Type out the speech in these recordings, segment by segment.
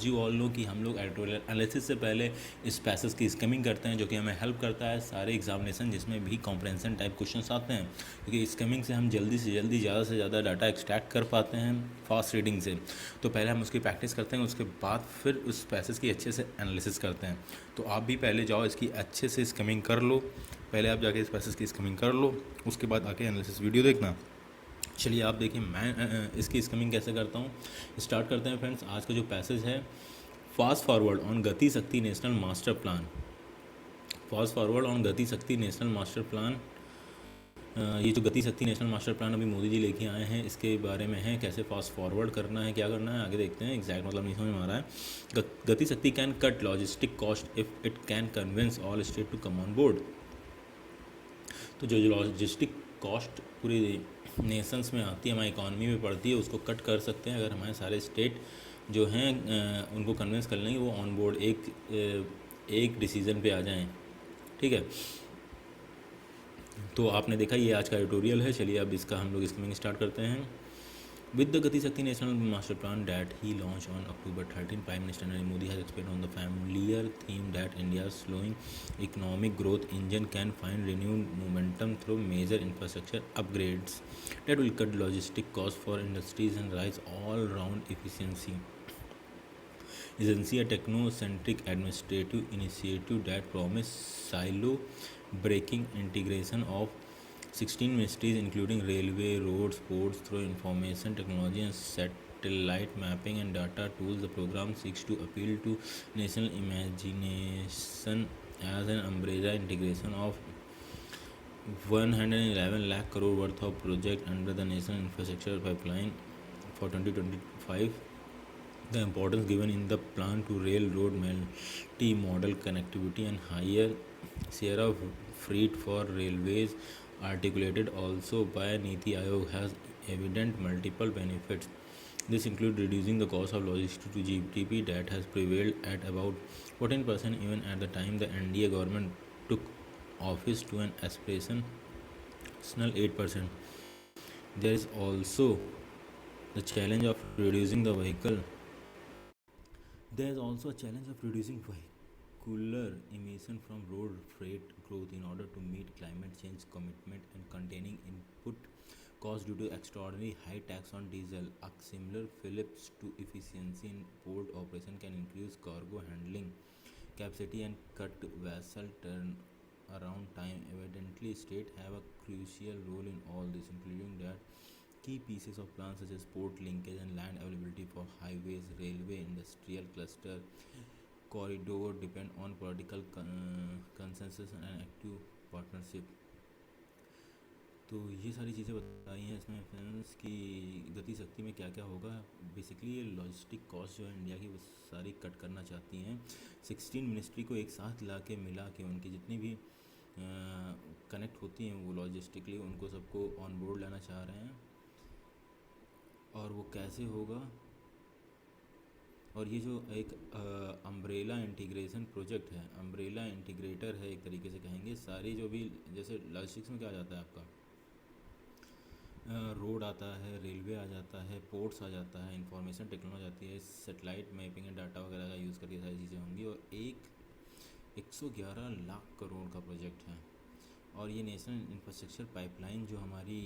As you all know कि हम लोग एडिटोरियल एनालिसिस से पहले इस पैसेज की स्किमिंग करते हैं, जो कि हमें हेल्प करता है सारे एग्जामिनेशन जिसमें भी कॉम्प्रहेंशन टाइप क्वेश्चंस आते हैं, क्योंकि स्किमिंग से हम जल्दी से जल्दी ज़्यादा से ज़्यादा डाटा एक्सट्रैक्ट कर पाते हैं फास्ट रीडिंग से। तो पहले हम उसकी प्रैक्टिस करते हैं, उसके बाद फिर उस पैसेज की अच्छे से एनालिसिस करते हैं। तो आप भी पहले जाओ इसकी अच्छे से स्किमिंग कर लो, पहले आप जाके इस पैसेज की स्किमिंग कर लो, उसके बाद आके एनालिसिस वीडियो देखना। चलिए आप देखिए मैं इसकी स्किमिंग कैसे करता हूँ। स्टार्ट करते हैं फ्रेंड्स। आज का जो पैसेज है, फास्ट फॉरवर्ड ऑन गति शक्ति national master plan. Fast forward on गति शक्ति नेशनल मास्टर प्लान। ये जो गति शक्ति नेशनल मास्टर प्लान अभी मोदी जी लेके आए हैं, इसके बारे में है कैसे फास्ट फॉरवर्ड करना है, क्या करना है, आगे देखते हैं। एग्जैक्ट मतलब नहीं समझ में आ रहा है। Gati Shakti can cut logistic cost if it can convince all state to come on board. तो जो लॉजिस्टिक कॉस्ट पूरी नेशंस में आती है, हमारी इकॉनमी में पड़ती है, उसको कट कर सकते हैं अगर हमारे सारे स्टेट जो हैं उनको कन्विंस कर लेंगे वो ऑन बोर्ड एक डिसीज़न पे आ जाएं। ठीक है, तो आपने देखा ये आज का ट्यूटोरियल है। चलिए अब इसका हम लोग स्कीमिंग स्टार्ट करते हैं। With the Gati Shakti National Master Plan that he launched on October 13, Prime Minister Narendra Modi has expanded on the familiar theme that India's slowing economic growth engine can find renewed momentum through major infrastructure upgrades that will cut logistic costs for industries and rise all-round efficiency. Agency, a techno-centric administrative initiative that promise silo-breaking integration of 16 ministries including railway, roads, ports through information technology and satellite mapping and data tools. The program seeks to appeal to national imagination as an umbrella integration of 111 lakh crore worth of project under the National Infrastructure Pipeline for 2025. The importance given in the plan to railroad multi-modal connectivity and higher share of freight for railways, articulated also by Niti Aayog, has evident multiple benefits. This includes reducing the cost of logistics to GDP that has prevailed at about 14% even at the time the NDA government took office to an aspirational 8%. There is also the challenge of reducing the vehicle. There is also a challenge of reducing vehicular emission from road freight growth in order to meet climate change commitment and containing input costs due to extraordinary high tax on diesel. A similar flips to efficiency in port operation can increase cargo handling capacity and cut vessel turnaround time. Evidently, states have a crucial role in all this, including that key pieces of plans such as port linkage and land availability for highways, railway, industrial cluster, corridor depend on political consensus and active partnership. तो ये सारी चीज़ें बताई हैं इसमें friends की गति शक्ति में क्या क्या होगा। बेसिकली ये लॉजिस्टिक कॉस्ट जो है इंडिया की वो सारी कट करना चाहती हैं। 16 मिनिस्ट्री को एक साथ ला के मिला के उनकी जितनी भी कनेक्ट होती हैं वो लॉजिस्टिकली उनको सबको ऑन बोर्ड लाना चाह रहे हैं। और वो कैसे होगा, और ये जो एक अम्ब्रेला इंटीग्रेशन प्रोजेक्ट है, अम्ब्रेला इंटीग्रेटर है एक तरीके से कहेंगे। सारी जो भी जैसे लॉजिस्टिक्स में क्या आ जाता है आपका, रोड आता है, रेलवे आ जाता है, पोर्ट्स आ जाता है, इंफॉर्मेशन टेक्नोलॉजी आती है, सैटेलाइट मैपिंग एंड डाटा वगैरह का यूज़ करके सारी चीज़ें होंगी। और 111 लाख करोड़ का प्रोजेक्ट है। और ये नेशनल इंफ्रास्ट्रक्चर पाइपलाइन जो हमारी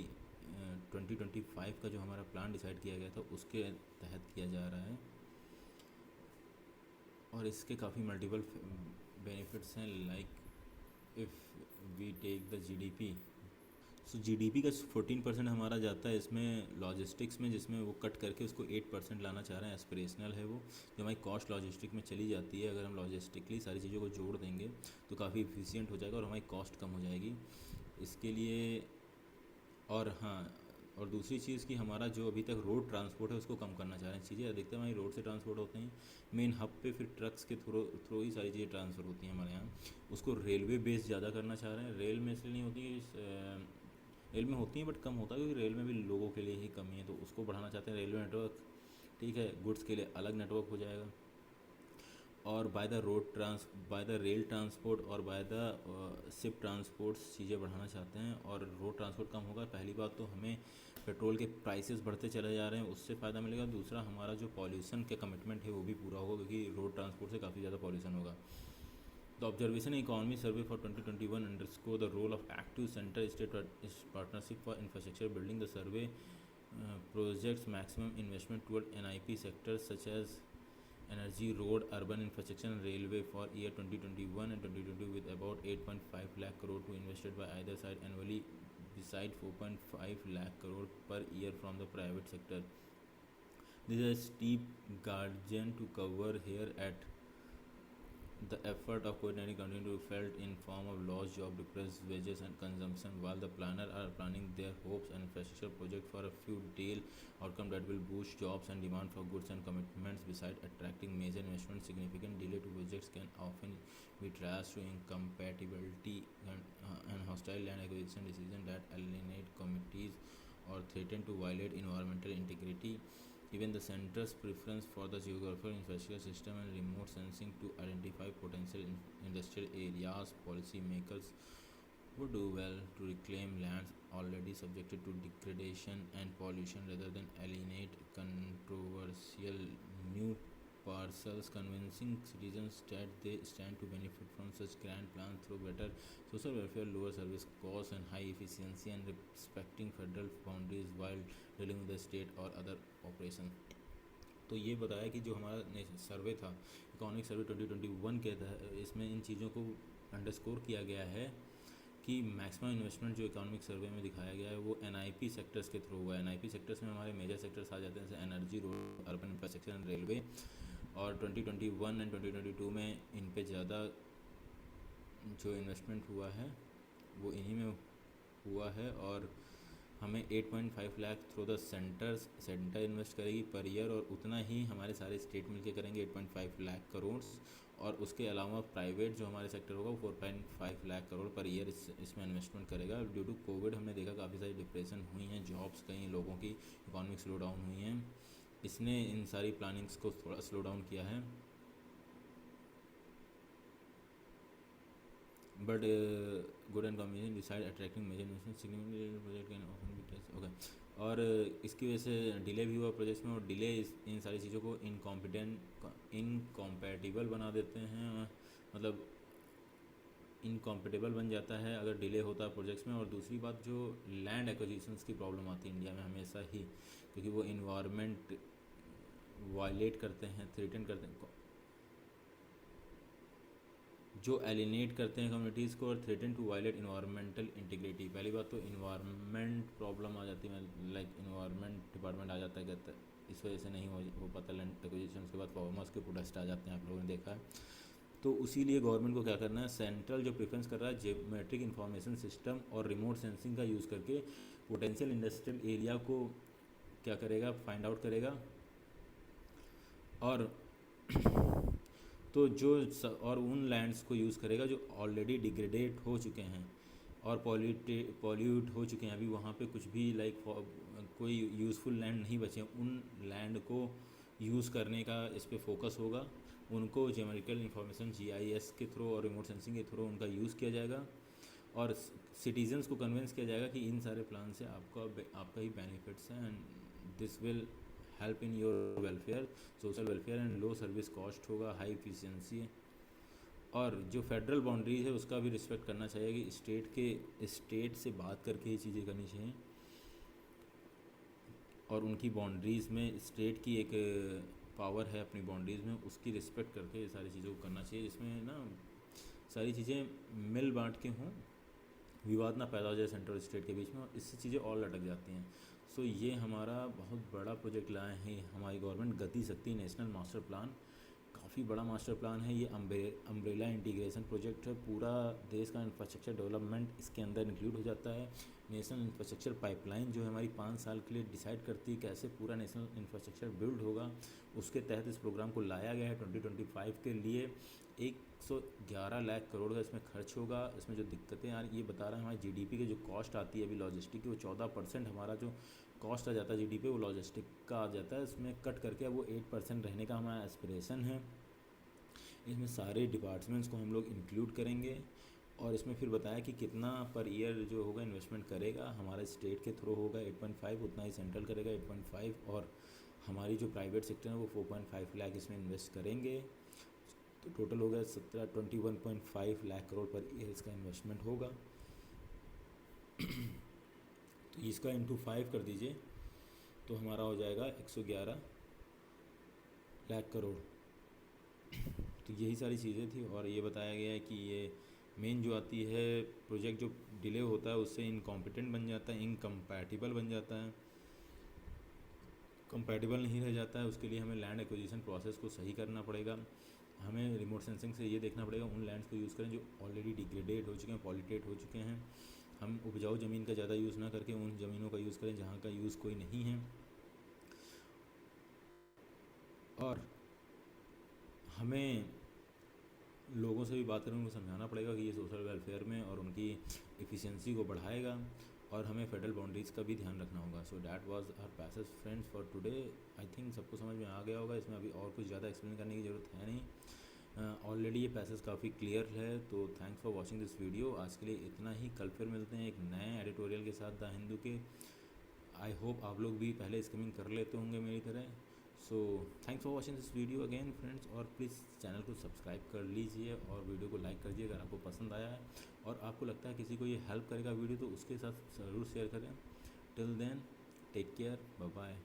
2025 का जो हमारा प्लान डिसाइड किया गया था उसके तहत किया जा रहा है। और इसके काफ़ी मल्टीपल बेनिफिट्स हैं। Like if we take the GDP, so GDP का 14% हमारा जाता है इसमें लॉजिस्टिक्स में, जिसमें वो कट करके उसको 8% लाना चाह रहे हैं। एस्पिरेशनल है वो, जो हमारी कॉस्ट लॉजिस्टिक में चली जाती है। अगर हम लॉजिस्टिकली सारी चीज़ों को जोड़ देंगे तो काफ़ी इफिशियंट हो जाएगा और हमारी कॉस्ट कम हो जाएगी इसके लिए। और हाँ, और दूसरी चीज़ कि हमारा जो अभी तक रोड ट्रांसपोर्ट है उसको कम करना चाह रहे हैं। चीज़ें अधिकतर हमारी रोड से ट्रांसपोर्ट होते हैं, मेन हब पे, फिर ट्रक्स के थ्रू ही सारी चीज़ें ट्रांसफ़र होती हैं हमारे यहाँ। उसको रेलवे बेस ज़्यादा करना चाह रहे हैं। रेल में इसलिए नहीं होती, रेल में होती हैं बट कम होता है, क्योंकि रेल में भी लोगों के लिए ही कमी है, तो उसको बढ़ाना चाहते हैं रेलवे नेटवर्क। ठीक है, गुड्स के लिए अलग नेटवर्क हो जाएगा। और बाय द रेल ट्रांसपोर्ट और बाय द शिप ट्रांसपोर्ट चीज़ें बढ़ाना चाहते हैं, और रोड ट्रांसपोर्ट कम होगा। पहली बात तो हमें पेट्रोल के प्राइसेस बढ़ते चले जा रहे हैं, उससे फ़ायदा मिलेगा। दूसरा, हमारा जो पॉल्यूशन के कमिटमेंट है वो भी पूरा होगा, क्योंकि रोड ट्रांसपोर्ट से काफ़ी ज़्यादा पॉल्यूशन होगा। The observation economy survey for 2021 underscore the role of active center-state partnership for infrastructure building. The survey projects maximum investment toward NIP sectors such as energy, road, urban infrastructure and railway for year 2021 and 2022, with about 8.5 lakh crore to invested by either side annually, beside 4.5 lakh crore per year from the private sector. This is a steep gradient to cover here at the effort of COVID-19 continue to be felt in form of lost job, depressed wages and consumption, while the planners are planning their hopes and infrastructure project for a few deal outcome that will boost jobs and demand for goods and commitments. Besides attracting major investment, significant delay to projects can often be traced to incompatibility and hostile land acquisition decisions that alienate communities or threaten to violate environmental integrity. Even the center's preference for the geographical infrastructure system and remote sensing to identify potential industrial areas, policymakers would do well to reclaim lands already subjected to degradation and pollution rather than alienate controversial new parcels, convincing citizens that they stand to benefit from such grand plans through better social welfare, lower service costs and high efficiency, and respecting federal boundaries while dealing with the state or other operation. तो ये बताया कि जो हमारा सर्वे था, economic survey 2021 के था, इसमें इन चीज़ों को अंडरस्कोर किया गया है कि मैक्सिमम इन्वेस्टमेंट जो इकोनॉमिक सर्वे में दिखाया गया है वो NIP सेक्टर्स के थ्रू हुआ है। NIP सेक्टर्स में हमारे मेजर सेक्टर्स आ जाते हैं, जैसे energy, road, urban infrastructure and railway. और 2021 एंड 2022 में इन पे ज़्यादा जो इन्वेस्टमेंट हुआ है वो इन्हीं में हुआ है। और हमें 8.5 lakh through the centre invest करेगी पर ईयर, और उतना ही हमारे सारे स्टेट मिलके करेंगे 8.5 लाख करोड़। और उसके अलावा प्राइवेट जो हमारे सेक्टर होगा वो 4.5 लाख करोड़ पर ईयर इसमें इन्वेस्टमेंट करेगा। ड्यू टू कोविड हमने देखा काफ़ी सारी डिप्रेशन हुई हैं, जॉब्स कई लोगों की इकोनॉमिक स्लो डाउन हुई हैं, इसने इन सारी प्लानिंग्स को थोड़ा स्लो डाउन किया है। But good and combination decide attracting major investment significant project can often be test okay. और इसकी वजह से डिले भी हुआ प्रोजेक्ट्स में, और डिले इन सारी चीज़ों को इनकॉम्पैटिबल बना देते हैं, मतलब इनकॉम्पेटेबल बन जाता है अगर डिले होता है प्रोजेक्ट्स में। और दूसरी बात, जो लैंड एक्विजिशंस की प्रॉब्लम आती है इंडिया में हमेशा ही, क्योंकि वो इन्वायरमेंट वायलेट करते हैं, थ्रेटन करते हैं, जो एलिनेट करते हैं कम्युनिटीज़ को, और threaten to violate environmental integrity. पहली बात तो इन्वायरमेंट प्रॉब्लम आ जाती है, लाइक इन्वायरमेंट डिपार्टमेंट आ जाता है, कहता है इस वजह से नहीं हो पाता लैंड एक्विजिशन। के बाद फार्मर्स के प्रोटेस्ट आ जाते हैं, आप लोगों ने देखा है। तो उसी लिए गवर्नमेंट को क्या करना है, सेंट्रल जो प्रेफरेंस कर रहा है जियोमेट्रिक इंफॉर्मेशन सिस्टम और रिमोट सेंसिंग का यूज़ करके पोटेंशियल इंडस्ट्रियल एरिया को क्या करेगा, फाइंड आउट करेगा। और तो और उन लैंड्स को यूज़ करेगा जो ऑलरेडी डिग्रेडेट हो चुके हैं और पॉल्यूट हो चुके हैं, अभी वहाँ पे कुछ भी लाइक कोई यूज़फुल लैंड नहीं बचे, उन लैंड को यूज़ करने का इस पर फोकस होगा। उनको ज्योमेट्रिकल इंफॉर्मेशन GIS के थ्रू और रिमोट सेंसिंग के थ्रू उनका यूज़ किया जाएगा, और सिटीजन्स को कन्विंस किया जाएगा कि इन सारे प्लान से आपका ही बेनिफिट्स हैं, and this will help in your welfare, social welfare and low service cost होगा, हाई इफिशिएंसी। और जो फेडरल बाउंड्रीज है उसका भी रिस्पेक्ट करना चाहिए कि स्टेट से बात करके ही चीज़ें करनी चाहिए, और उनकी बाउंड्रीज़ में स्टेट की एक पावर है अपनी बाउंड्रीज़ में, उसकी रिस्पेक्ट करके ये सारी चीज़ों को करना चाहिए, जिसमें ना सारी चीज़ें मिल बांट के हों, विवाद ना पैदा हो जाए सेंट्रल और स्टेट के बीच में, और इससे चीज़ें और लटक जाती हैं। सो ये हमारा बहुत बड़ा प्रोजेक्ट लाए हैं हमारी गवर्नमेंट, गति शक्ति नेशनल मास्टर प्लान। काफ़ी बड़ा मास्टर प्लान है ये, अम्ब्रेला इंटीग्रेशन प्रोजेक्ट है, पूरा देश का इंफ्रास्ट्रक्चर डेवलपमेंट इसके अंदर इंक्लूड हो जाता है। नेशनल इंफ्रास्ट्रक्चर पाइपलाइन जो है हमारी 5 साल के लिए डिसाइड करती है कैसे पूरा नेशनल इंफ्रास्ट्रक्चर बिल्ड होगा, उसके तहत इस प्रोग्राम को लाया गया है। 2025 के लिए 111 लाख करोड़ का इसमें खर्च होगा। इसमें जो दिक्कतें आ रही ये बता रहे हैं, हमारी GDP की जो कॉस्ट आती है अभी लॉजिस्टिक की, वो 14% हमारा जो कॉस्ट आ जाता है GDP वो लॉजिस्टिक का आ जाता है, इसमें कट करके वो 8% रहने का हमारा एस्पिरेशन है। इसमें सारे डिपार्टमेंट्स को हम लोग इंक्लूड करेंगे और इसमें फिर बताया कि कितना पर ईयर जो होगा इन्वेस्टमेंट करेगा। हमारा स्टेट के थ्रू होगा 8.5, उतना ही सेंट्रल करेगा 8.5, और हमारी जो प्राइवेट सेक्टर है वो 4.5 लाख इसमें इन्वेस्ट करेंगे। तो टोटल हो गया 21.5 लाख करोड़ पर ईयर इसका इन्वेस्टमेंट होगा। तो इसका इंटू 5 कर दीजिए तो हमारा हो जाएगा 111 लाख करोड़। तो यही सारी चीज़ें थी। और ये बताया गया है कि ये मेन जो आती है प्रोजेक्ट जो डिले होता है उससे इनकॉम्पिटेंट बन जाता है, इनकम्पैटिबल बन जाता है, कंपैटिबल नहीं रह जाता है। उसके लिए हमें लैंड एक्विजिशन प्रोसेस को सही करना पड़ेगा। हमें रिमोट सेंसिंग से ये देखना पड़ेगा उन लैंड्स को यूज़ करें जो ऑलरेडी डिग्रेडेड हो चुके हैं, पॉल्यूटेड हो चुके हैं। हम उपजाऊ ज़मीन का ज़्यादा यूज़ ना करके उन ज़मीनों का यूज़ करें जहाँ का यूज़ कोई नहीं है। और हमें लोगों से भी बात करके उनको समझाना पड़ेगा कि ये सोशल वेलफेयर में और उनकी एफिशिएंसी को बढ़ाएगा। और हमें फेडरल बाउंड्रीज़ का भी ध्यान रखना होगा। So that was our passage friends for today. I think सबको समझ में आ गया होगा, इसमें अभी और कुछ ज़्यादा एक्सप्लेन करने की ज़रूरत है नहीं। ऑलरेडी ये पैसेज काफ़ी क्लियर है। तो thanks for watching this video. आज के लिए इतना ही। कल फिर मिलते हैं एक नए एडिटोरियल के साथ द हिंदू के। आई होप आप लोग भी पहले स्किमिंग कर लेते होंगे मेरी तरह। So thanks for watching this video again friends. और प्लीज़ चैनल को सब्सक्राइब कर लीजिए और वीडियो को लाइक कर दीजिए अगर आपको पसंद आया है। और आपको लगता है किसी को ये हेल्प करेगा वीडियो तो उसके साथ ज़रूर शेयर करें। Till then take care, bye bye.